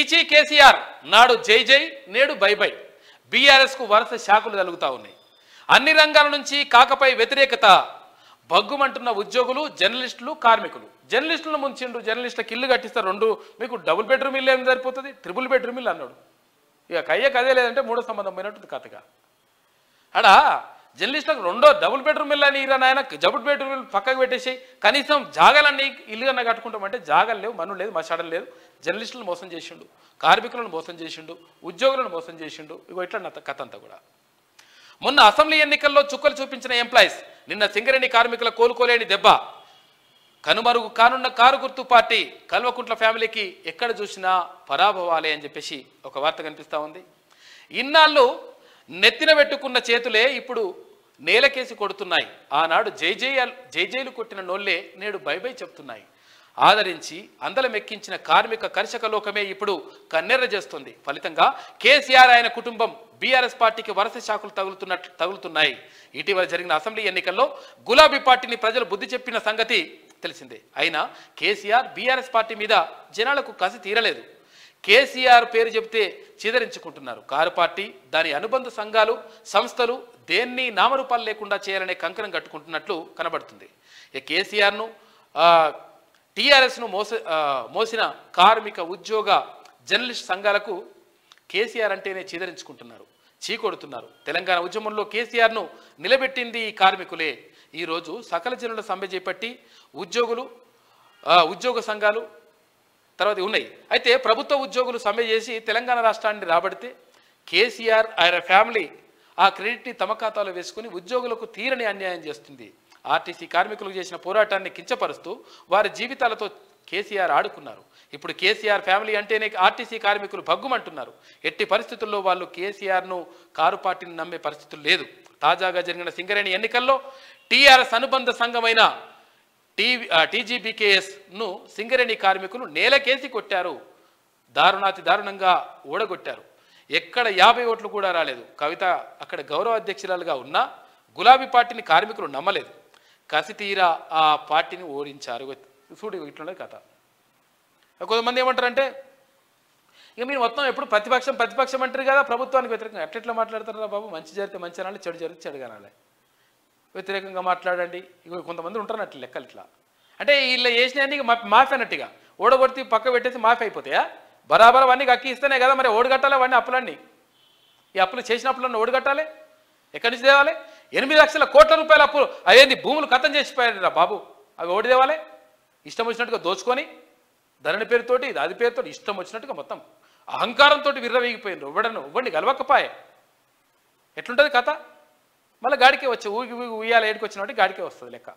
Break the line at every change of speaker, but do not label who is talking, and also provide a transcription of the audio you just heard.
బీచీ కేసీఆర్ నాడు జై జై నేడు బై బై. బీఆర్ఎస్కు వరుస శాఖలు తలుగుతా ఉన్నాయి. అన్ని రంగాల నుంచి కాకపై వ్యతిరేకత. బగ్గుమంటున్న ఉద్యోగులు, జర్నలిస్టులు, కార్మికులు. జర్నలిస్టులను ముంచిండు. జర్నలిస్టులకు ఇల్లు కట్టిస్తారు. మీకు డబుల్ బెడ్రూమ్ ఇల్లు ఏం సరిపోతుంది, ట్రిపుల్ బెడ్రూమ్ ఇల్లు అన్నాడు. ఇక కదే లేదంటే మూడో సంబంధం పోయినట్టుంది కథగా. అడా జర్నలిస్టులకు రెండో డబుల్ బెడ్రూమ్ ఇల్లు అని నాయన డబుల్ బెడ్రూమ్ ఇల్లు పక్కకు పెట్టేసి కనీసం జాగాలన్నీ ఇల్లు కన్నా కట్టుకుంటామంటే జాగాలు లేవు, మన్ను లేదు, మసాడలు లేదు. జర్నలిస్టులను మోసం చేసిండు, కార్మికులను మోసం చేసిండు, ఉద్యోగులను మోసం చేసిండు. ఇగో ఇట్లా కథ అంతా కూడా. మొన్న అసెంబ్లీ ఎన్నికల్లో చుక్కలు చూపించిన ఎంప్లాయీస్ నిన్న సింగరేణి కార్మికుల కోలుకోలేని దెబ్బ. కనుమరుగు కానున్న కారు గుర్తు పార్టీ. కల్వకుంట్ల ఫ్యామిలీకి ఎక్కడ చూసినా పరాభవాలే అని చెప్పేసి ఒక వార్త కనిపిస్తూ ఉంది. ఇన్నాళ్ళు నెత్తిన పెట్టుకున్న చేతులే ఇప్పుడు నేలకేసి కొడుతున్నాయి. ఆనాడు జైజైలు కొట్టిన నోళ్లే నేడు బై బై చెప్తున్నాయి. ఆదరించి అందలమెక్కించిన కార్మిక కర్షక లోకమే ఇప్పుడు కన్నెర్ర చేస్తుంది. ఫలితంగా కేసీఆర్ ఆయన కుటుంబం బీఆర్ఎస్ పార్టీకి వరుస శాఖలు తగులుతున్నాయి. ఇటీవల జరిగిన అసెంబ్లీ ఎన్నికల్లో గులాబీ పార్టీని ప్రజలు బుద్ధి చెప్పిన సంగతి తెలిసిందే. అయినా కేసీఆర్ బీఆర్ఎస్ పార్టీ మీద జనాలకు కసి తీరలేదు. కేసీఆర్ పేరు చెబితే చిదరించుకుంటున్నారు. కారు పార్టీ, దాని అనుబంధ సంఘాలు, సంస్థలు దేన్ని నామరూపాలు లేకుండా చేయాలనే కంకణం కట్టుకుంటున్నట్లు కనబడుతుంది. కేసీఆర్ను టీఆర్ఎస్ను మోసిన కార్మిక, ఉద్యోగ, జర్నలిస్ట్ సంఘాలకు కేసీఆర్ అంటేనే చిదరించుకుంటున్నారు, చీకొడుతున్నారు. తెలంగాణ ఉద్యమంలో కేసీఆర్ను నిలబెట్టింది ఈ కార్మికులే. ఈరోజు సకల జనుల సమ్మె చేపట్టి ఉద్యోగ సంఘాలు తర్వాత ఉన్నాయి. అయితే ప్రభుత్వ ఉద్యోగులు సమ్మె చేసి తెలంగాణ రాష్ట్రాన్ని రాబడితే కేసీఆర్ ఆయన ఫ్యామిలీ ఆ క్రెడిట్ని తమ ఖాతాలో వేసుకుని ఉద్యోగులకు తీరని అన్యాయం చేస్తుంది. ఆర్టీసీ కార్మికులకు చేసిన పోరాటాన్ని కించపరుస్తూ వారి జీవితాలతో కేసీఆర్ ఆడుకున్నారు. ఇప్పుడు కేసీఆర్ ఫ్యామిలీ అంటేనే ఆర్టీసీ కార్మికులు భగ్గుమంటున్నారు. ఎట్టి పరిస్థితుల్లో వాళ్ళు కేసీఆర్ను, కారు పార్టీని నమ్మే పరిస్థితులు లేదు. తాజాగా జరిగిన సింగరేణి ఎన్నికల్లో టీఆర్ఎస్ అనుబంధ సంఘమైన టీజీబీకేఎస్ను సింగరేణి కార్మికులు నేలకేసి కొట్టారు. దారుణాతి దారుణంగా ఓడగొట్టారు. ఎక్కడ 50 ఓట్లు కూడా రాలేదు. కవిత అక్కడ గౌరవ అధ్యక్షురాలుగా ఉన్నా గులాబీ పార్టీని కార్మికులు నమ్మలేదు. కసితీరా ఆ పార్టీని ఓడించారు. చూడు ఇట్లుండే కథ. కొంతమంది ఏమంటారంటే ఇక మీరు మొత్తం ఎప్పుడు ప్రతిపక్షం అంటారు కదా, ప్రభుత్వానికి వ్యతిరేకంగా ఎట్లా మాట్లాడతారా బాబు? మంచి జరిగితే మంచి అనాలి, చెడు జరిగితే చెడు అనాలి. వ్యతిరేకంగా మాట్లాడండి. ఇక కొంతమంది ఉంటారు అట్లా లెక్కలు ఇట్లా. అంటే వీళ్ళు చేసినవన్నీ మాఫీ అన్నట్టుగా ఓడగొడితే పక్క పెట్టేసి మాఫీ అయిపోతాయా? బరాబర్ అవన్నీ అక్కి ఇస్తేనే కదా మరి ఓడగట్టాలి. అవన్నీ అప్పులన్నీ, ఈ అప్పులు చేసిన అప్పులన్నీ ఓడగట్టాలి. ఎక్కడి నుంచి తేవాలి? 8 లక్షల కోట్ల రూపాయల అప్పులు అదేంది భూములు ఖతం చేసిపోయారు రా బాబు. అవి ఓడి తేవాలి. ఇష్టం వచ్చినట్టుగా దోచుకొని ధరణి పేరుతోటి అది పేరుతోటి ఇష్టం వచ్చినట్టుగా మొత్తం అహంకారంతో విర్రవీగిపోయినారు. ఇవ్వండి గెలవకపోయే ఎట్లుంటుంది కథ? మళ్ళీ గాడికే వచ్చి ఊగి ఉయ్యాల ఏడికి వచ్చినట్టు గాడికే వస్తుంది లెక్క.